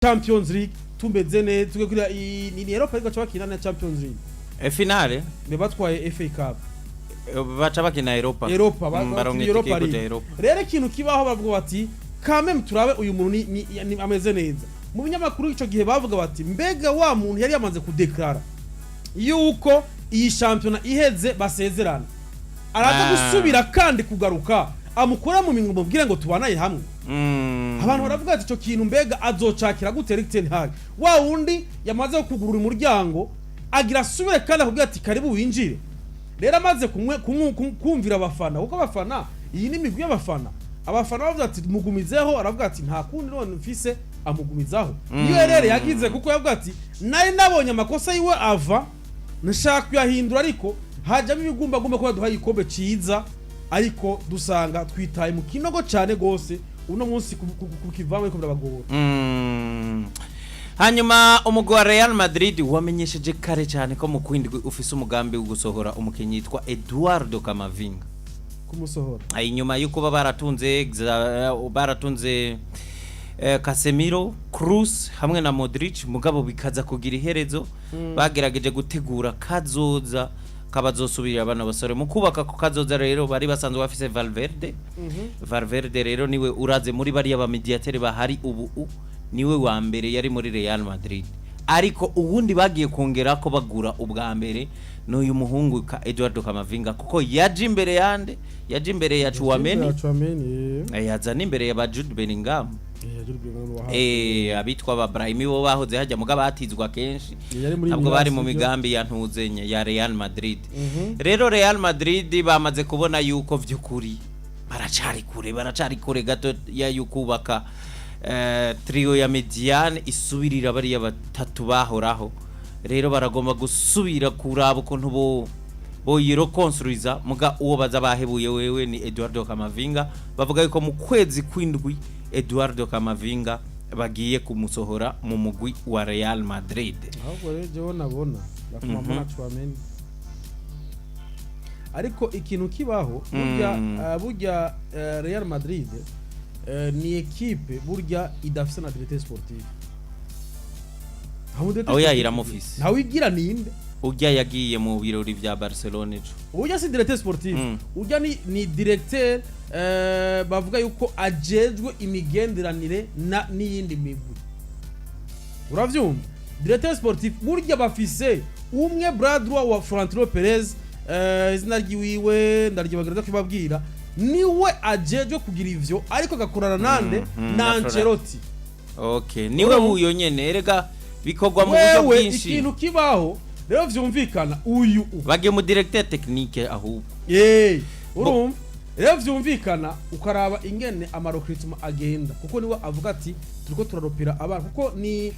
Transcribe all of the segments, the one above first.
Champions League tumeze neza tugekira ni Europa ariko cyabakina na Champions League finale ne batwaye FA Cup baca bakina Europa baronke Europa rero ikintu kibaho bavuga bati kameme turabe uyu muntu ni ameze neza mu binyamakuru ico gihe bavuga bati mbega wa muntu yari yamaze kudeklara yuko iyi championnat iheze basezerana araza gusubira kandi kugaruka amukora mu mingo mubwire ngo tubanaye hamwe abantu baravuga ati ico kintu mbega azocakira gute Erik ten Hag wa wundi yamaze kugurura umuryango agira subire kandi akubwira ati karibu winjire rero amaze kumvira abafana kuko abafana iyi ni migwi y'abafana abafana bavuga ati mugumizeho aravuga ati nta kundi none mfise amugumizaho niyo rero yagize kuko yavuga ati nari nabonye amakosa yiwe ava nshaka kuyahindura ariko hajamo ibigumbagumba ko yaduhaye ikombe ciza ariko dusanga twitaye mu kinogo cyane gose uno munsi kukivamo ko birabagora hanyuma umugwi wa Real Madrid wamenyesheje kare cyane ko mu Kw'Indwi ufise umugambi wo gusohora umukinyi yitwa Eduardo Camaviga kumusohora inyuma yuko baratunze Casemiro, Cruz hamwe na Modric mugabo bikaza kugira iherezo bagerageje gutegura kazoza kabazosubira abana basore mu kubaka ko kazoza rero bari basanzwe bafise Valverde rero niwe uraze muri bari aba mediateur bahari ubu niwe wa mbere yari muri Real Madrid ariko ubundi bagiye kongera ko bagura ubwa mbere n'uyu muhungu ka Eduardo Camaviga kuko yaje imbere ya Chouameni yazana imbere ya Jude Bellingham abitwa ba Brahimi bo bahoze hajya mugaba batizwa kenshi ntabwo bari mu migambi ya ntuzenye ya Real Madrid rero Real Madrid bamaze kubona yuko vy'ukuri baracari kure gato ya yukubaka trio ya mediane isubirira bari batatu bahoraho rero baragomba gusubira kuraba ukuntu bo yirokonstruiza muga uwo baza bahebuye wewe ni Eduardo Camaviga bavuga yuko mu kwezi kw'Indwi Eduardo Camaviga bagiye kumusohora mu mugwi wa Real Madrid ahubwo rero nabona bakumamona Chouameni ariko ikintu kibaho burya Real Madrid ni equipe burya idafise na directeur sportif aho yahira mufise nawe igira ninde ujya yagiye mu birori vya Barcelona ejo ujya si directeur sportif ujya ni directeur bavuga yuko ajejwe imigenderanire na niyindi migwi uravyumva directeur sportif burya bafise umwe bradroit wa Florentino Perez izina ryiwiwe ndaryibagereza kwibabwira niwe ajejwe kugira ivyo ariko gakorana nande na Ancelotti okay niwe huyo nyene erega bikogwa mu buryo bwinshi ikintu kibaho rero vyumvikana uyu bagiye mu directeur technique ahubwo urumva rero vyumvikana ukaraba ingene amarokritement agenda kuko niwe avuga ati turiko turaropera abantu kuko ni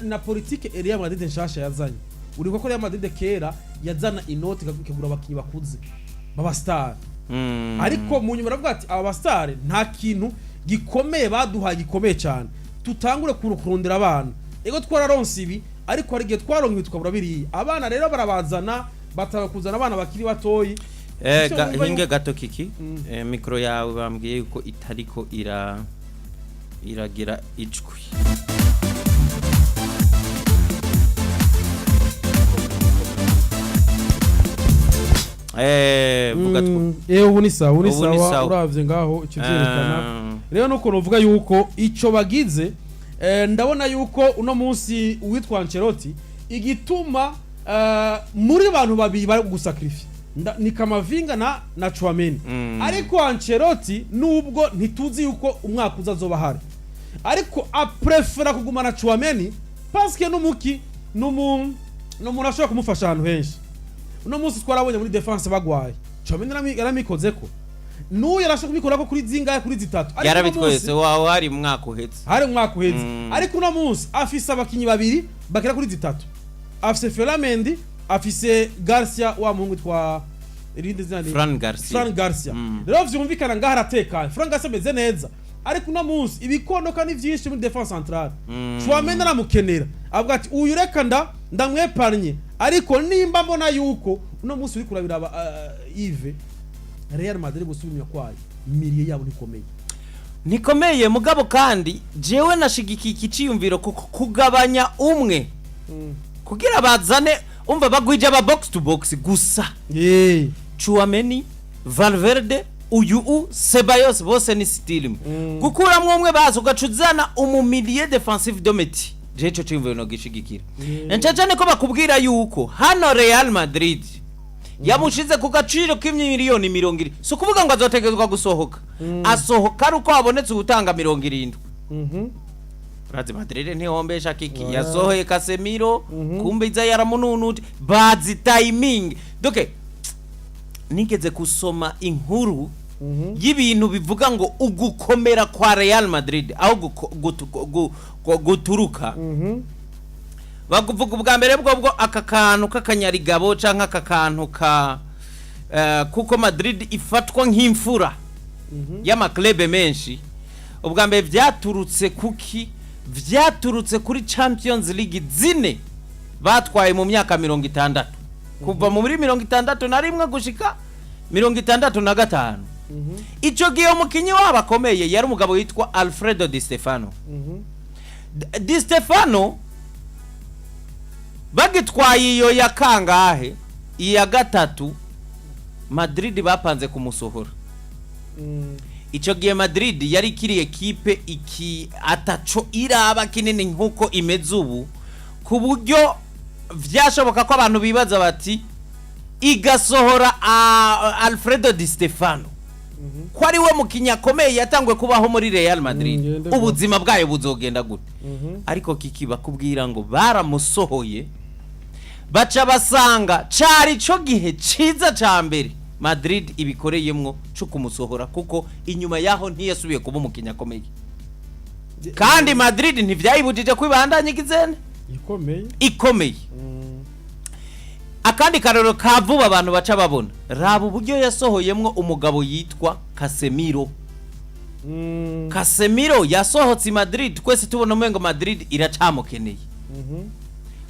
na politique Real Madrid nshasha yazanye uriko ko Real Madrid kera yazana inoti ikagura abakinyi bakuze baba star ariko mu nyuma ravuga ati aba star nta kintu gikomeye baduhaye gikomeye cyane tutangure kurundira abana ego twararonse ibi ariko hari gihe twaronke tukabura biri abana rero barabazana batakuzana abana bakiri batoyi hinge gato kiki mikro yawe bambwiye yuko itariko iragira ijwi vuga ubu ni sawa uravye ngaho ikivyerekana rero nuko novuga yuko ico bagize ndabona yuko uno munsi uwitwa Ancelotti igituma muri bantu babiri bari gusacrifice ni Camaviga na Chouameni ariko Ancelotti nubwo ntituzi yuko umwaka uzazoba hari ariko aprefera kugumana Chouameni parce que n'umuntu ashobora kumufasha ahantu henshi uno munsi twarabonye muri defense bagwaye Chouameni yaramikozeko n'uyu yarashaka kubikora ko kuri zingaye kuri zitatu yarabitwese waho hari umwaka uhetse ariko uno munsi afise abakinyi babiri bakira kuri zitatu afise Ferramendi afise Garcia wa muhungu twa Fran Garcia rero vyumvikana ngaha aratekanye Fran Garcia meze neza ariko uno munsi ibikondoka ni vyinshi muri defense centrale Chouameni aramukenera avuga ati uyu reka ndamweparnye ariko nimba mbona yuko uno munsi uri kurabira Yves Real Madrid gusubira kwayo miliye yabo nikomeye nikomeye mugabo kandi jewe nashigikiye ikiciyumviro kugabanya umwe kugira bazane umva bagwije aba box to box gusa Chouameni Valverde uyu Ceballos bose ni style gukuramwe umwe bazo gacuzana umumilier defensive dometi jecho cimvuye no gishigikira ncacane ko bakubwira yuko hano Real Madrid yamushize ku gaciro k'imiliyoni 20 so kuvuga ngo azotegezwa gusohoka asohoka ruko abonetse ubutanga 70 Real Madrid ntihombesha kiki yasohoye Casemiro kumbe iza yaramununute bazi timing doke nigeze kusoma inkuru y'ibintu bivuga ngo ugukomera kwa Real Madrid aho guturuka baguvuga ubwa mbere bwo aka kantu kakanyarigabo canka aka kantu ka kuko Madrid ifatwa nk'imfura y'amaklebe menshi ubwa mbere vyaturutse kuri Champions League zine batwaye mu myaka 60 kuva muri 61 gushika 65 ico gihe umukinyi wabakomeye yari umugabo yitwa Alfredo Di Stefano Di Stefano bagitwaye iyo ya kangahe iya gatatu Madrid bapanze kumusohora ico gihe Madrid yari kiri equipe iki ataco iraba kinini nkuko imeze ubu ku buryo vyashoboka ko abantu bibaza bati igasohora Alfredo Di Stefano ko ari we mukinya akomeye yatangwe kubaho muri Real Madrid ubuzima bwayo buzogenda gute ariko kiki bakubwira ngo baramusohoye baca basanga cari co gihe ciza ca mbere Madrid ibikoreyemwo cyo kumusohora kuko inyuma yaho ntiyasubiye kuba umukinya akomeye kandi Madrid ntivyayibujije kwibandanya igizene ikomeye akandi karero kavuba abantu baca babona raba uburyo yasohoyemwo umugabo yitwa Casemiro Casemiro yasohotse Madrid twese tubona umengo Madrid iracamukeneye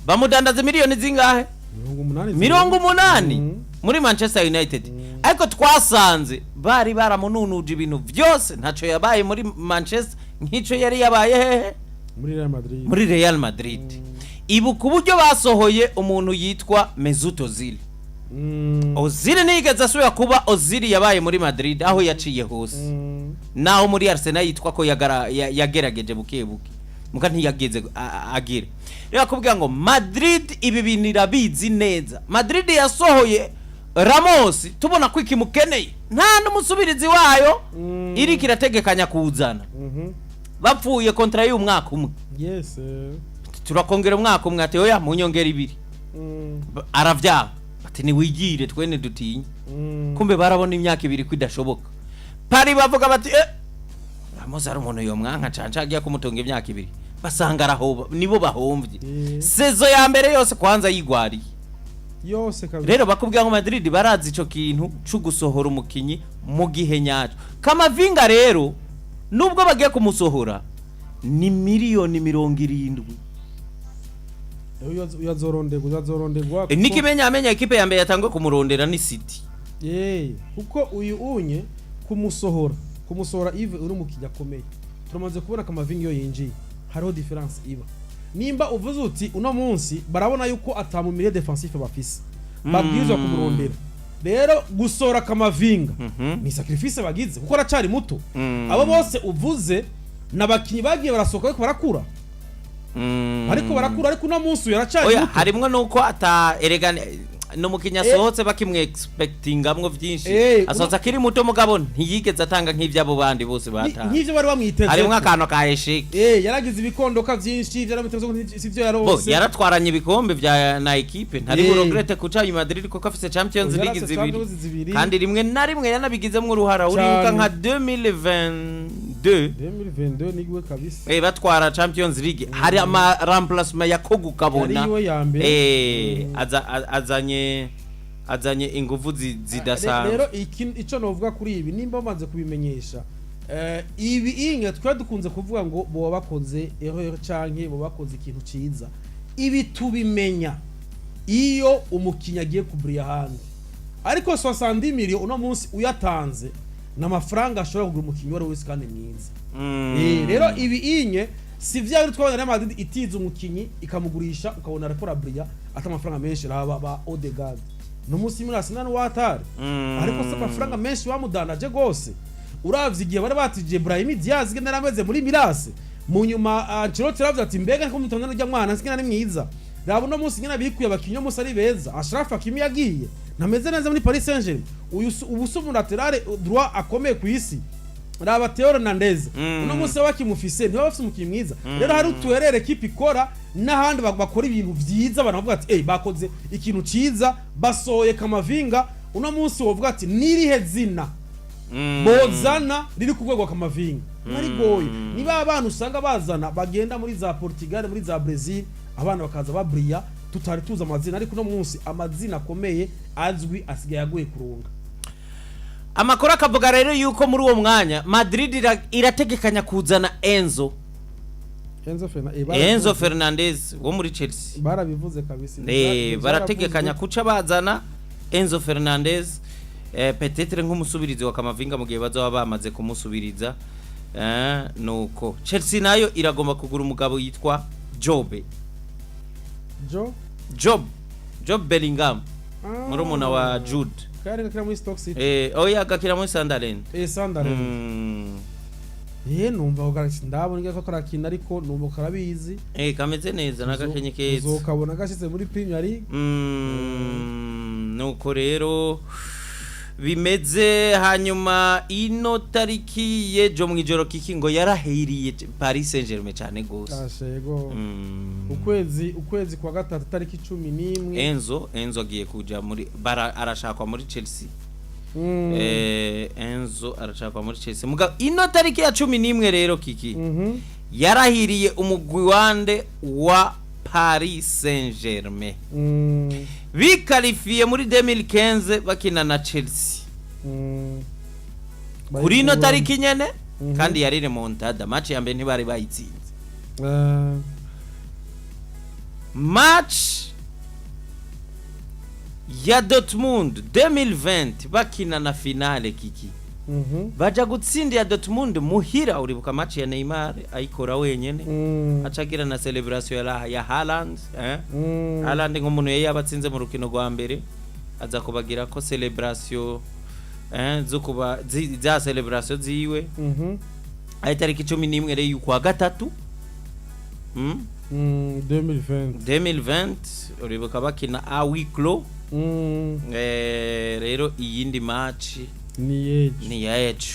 bamudandaza miliyoni zingahe 80 muri Manchester United ariko twasanze bari baramununuje ibintu byose ntaco yabaye muri Manchester nkico yari yabaye hehe muri Real Madrid ibu kuburyo basohoye umuntu yitwa Mesut Ozil Ozil nigeze asubira kuba Ozil yabaye muri Madrid aho yaciye hose naho muri Arsenal yitwa ko yagerageje bukebuke muka ntiyageze agire rero kubwira ngo Madrid ibi bintu irabizi neza Madrid yasohoye Ramos tubona ko ikimukeneye nta n'umusubirizi wayo iri kirategekanya kuzana bapfuye kontra y'umwaka umwe turakongera umwaka umwe ati oya munyongera 2 aravya ati ni wigire twene dutinye kumbe barabona imyaka 2 kwidashoboka pari bavuga bati Ramos ari umuntu yo mwanka canca agiye kumutonga imyaka 2 basanga arahoba nibo bahomvye sezo ya mbere yose kwanza yigwari yose kabisa rero bakubwira ngo Madrid barazi ico kintu cyo gusohora umukinyi mu gihe nyaco Camaviga rero nubwo bagiye kumusohora ni miliyoni 70 uzazorondegwa nikimenya equipe ya mbere yatangwe kumurondera ni City kuko uyu unye kumusohora Yves uri mukinya komeye turamaze kubona Camaviga yo yinjiye hariho difference iba nimba uvuze uti uno munsi barabona yuko atamumire defensive bafise babwizwa kumurondera rero gusora Camaviga ni sacrifice bagize kuko aracari muto abo bose uvuze nabakinyi bagiye barasoka ko barakura ariko barakura ariko uno munsi yaracari muto harimwe nuko ata eregane no mukinya sohotse bakimwe expecting amwe vyinshi asoza kiri muto mugabo ntiyigeze atanga nk'ivyabo bandi bose batanga nk'ivyo bari bamwiteze ari mwakano ka eshik yaragize ibikondoka vyinshi byaramutezo sivyo yarose yaratwaranye ibikombe vya na equipe ntari buregrete kuca Madrid ko afise Champions League zibiri kandi rimwe na rimwe yanabigizemwe uruhara uribuka nka 2022 nigwe kabisa batwara Champions League hari ama remplacement yakogu kabona azanye ingufu zidasanzwe rero ico novuga kuri ibi nimba bamaze kubimenyesha ibi inge dukunze kuvuga ngo bo bakoze erreur canke bo bakoze ikintu ciza ibi tubimenya iyo umukinya agiye kubriya handi ariko 70 million uno munsi uyatanze n'amafaranga ashobora kugura umukinnyi wari wese kandi mwiza rero ibi inye si vya twabona Real Madrid itiza umukinyi ikamugurisha ukabona report abria ata amafaranga menshi raba ba Odegaard no musi muri Arsenal watari ariko se amafaranga menshi bamudanaje gose uravye igihe bari batije Brahim Diaz genda rameze muri Mirase mu nyuma Ancelotti ravuze ati mbega ko mutangana rya mwana sikina ni mwiza rabo no musi ngena bikuye abakinyo musi ari beza Ashraf Hakimi yagiye nameze neza muri Paris Saint-Germain uyu ubusumu lateral droit akomeye ku isi raba Theo Hernandez uno musi wakimufise ntiba bafite umukinyi mwiza rero hari utuherere equipe ikora n'ahandi bakora ibintu vyiza abantu bavuga ati bakoze ikintu ciza basoye Camaviga uno musi wovuga ati nirihe zina bozana riri ku rwego Camaviga ari goye niba abantu usanga bazana bagenda muri za Portugal muri za Brazil abana bakaza babria tutari tuza amazina ariko no munsi amazina akomeye azwi asigaye agoye kuronga amakuru akavuga rero yuko muri uwo mwanya Madrid irategekanya kuzana Enzo Fernandez wo muri Chelsea barabivuze kabisa barategekanya kuca bazana Enzo Fernandez peut-être nk'umusubirizi wa Camaviga mu gihe bazoba bamaze kumusubiriza nuko Chelsea nayo iragomba kugura umugabo yitwa Job Bellingham murumuna wa Jude kari gakira muri Stoke City oya gakira muri Sunderland numva ugarashye ndabona ko karakina ariko numva karabizi kameze neza nagakenye keza uzokabona gashize muri Premier League nuko rero bimeze hanyuma ino tariki yejo mwijoro kiki ngo yarahiriye Paris Saint-Germain cyane gose ashego ukwezi kwa gatatu tariki 11 Enzo agiye kuja muri arashakwa muri Chelsea Enzo arashakwa muri Chelsea muga ino tariki ya 11 rero kiki yarahiriye umugwi wande wa Paris Saint-Germain bikalifiye muri 2015 bakina na Chelsea kuri ino tariki nyene kandi yari remontada match ya mbere ntibari bayitsinze match ya Dortmund 2020 bakina na finale kiki baja gutsinda ya Dortmund muhira uribuka match ya Neymar ayikora wenyene acagira na celebration ya Haaland Haaland nk'umuntu yabatsinze mu rukino rwa mbere aza kubagira ko celebration zo kuba za celebration ziwe ari tariki 11 rero y'ukwa gatatu 2020 uribuka bakina a week clos rero iyindi match ni yejo